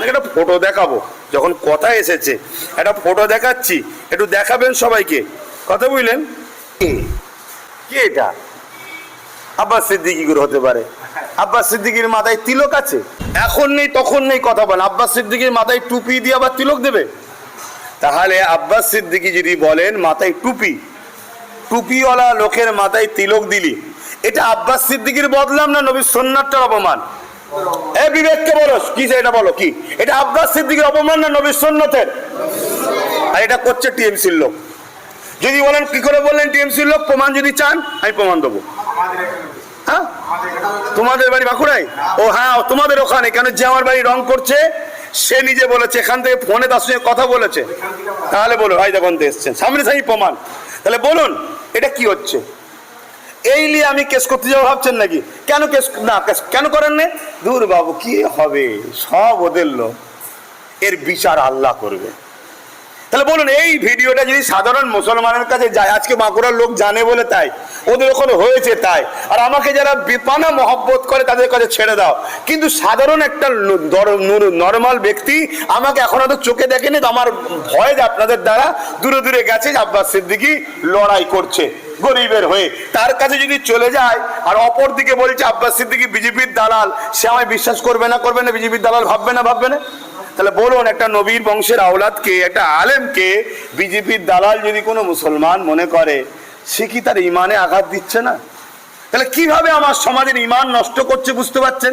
একটা ফটো দেখাবো, যখন কথা এসেছে একটা ফটো দেখাচ্ছি, একটু দেখাবেন সবাইকে, কথা বুঝলেন? কি এটা? আব্বাস সিদ্দিকী করে হতে পারে? আব্বাস সিদ্দিকীর মাথায় তিলক আছে? এখন নেই তখন নেই কথা বলেন, আব্বাস সিদ্দিকীর মাথায় টুপি দিয়ে আবার তিলক দেবে? তাহলে আব্বাস সিদ্দিকী যদি বলেন মাথায় টুপি, টুপিওয়ালা লোকের মাথায় তিলক দিলি, এটা আব্বাস সিদ্দিকীর বদলাম না নবীর সুন্নাতটার অপমান? এ বিবেককে বলো কি, এটা বলো কি, এটা আব্বাস সিদ্দিকীর অপমান না নবীর সুন্নাতের? আর এটা করছে টিএমসির লোক। যদি বলেন কি করে বললেন টিএমসির লোক, প্রমাণ যদি চান আমি প্রমাণ দেবো। হ্যাঁ, তোমাদের বাড়ি বাঁকুড়ায়? ও হ্যাঁ, তোমাদের ওখানে কেন? যে আমার বাড়ি রং করছে সে নিজে বলেছে, এখান থেকে ফোনে তার সঙ্গে কথা বলেছে। তাহলে বলুন, ভাই দেখুন এসছেন সামনে সামনে প্রমাণ। তাহলে বলুন এটা কি হচ্ছে? এই নিয়ে আমি কেস করতে যাবো ভাবছেন নাকি? কেন কেস না, কেন করেন না? দূর বাবু, কি হবে, সব ওদের লোক, এর বিচার আল্লাহ করবে। তাহলে বলুন, এই ভিডিওটা যদি সাধারণ মুসলমানের কাছে যায়, আজকে বাঁকুড়ার লোক জানে বলে তাই, ওদের ওখানে হয়েছে তাই, আর আমাকে যারা বেপানা মহব্বত করে তাদের কাছে ছেড়ে দাও, কিন্তু সাধারণ একটা নর্মাল ব্যক্তি আমাকে এখন তো চোখে দেখেনি, তো আমার ভয় যে আপনাদের দ্বারা দূরে দূরে গেছে আব্বাস সিদ্দিকী লড়াই করছে গরিবের হয়ে, তার কাছে যদি চলে যায় আর অপর দিকে বলছে আব্বাস সিদ্দিকী বিজেপির দালাল, সে আমায় বিশ্বাস করবে না বিজেপির দালাল ভাববে না? তাহলে বলুন, একটা নবীর বংশের আওলাদকে, একটা আলেমকে বিজেপির দালাল যদি কোনো মুসলমান মনে করে, সে কি তার ইমানে আঘাত দিচ্ছে না? তাহলে কিভাবে আমার সমাজের ইমান নষ্ট করছে বুঝতে পারছেন?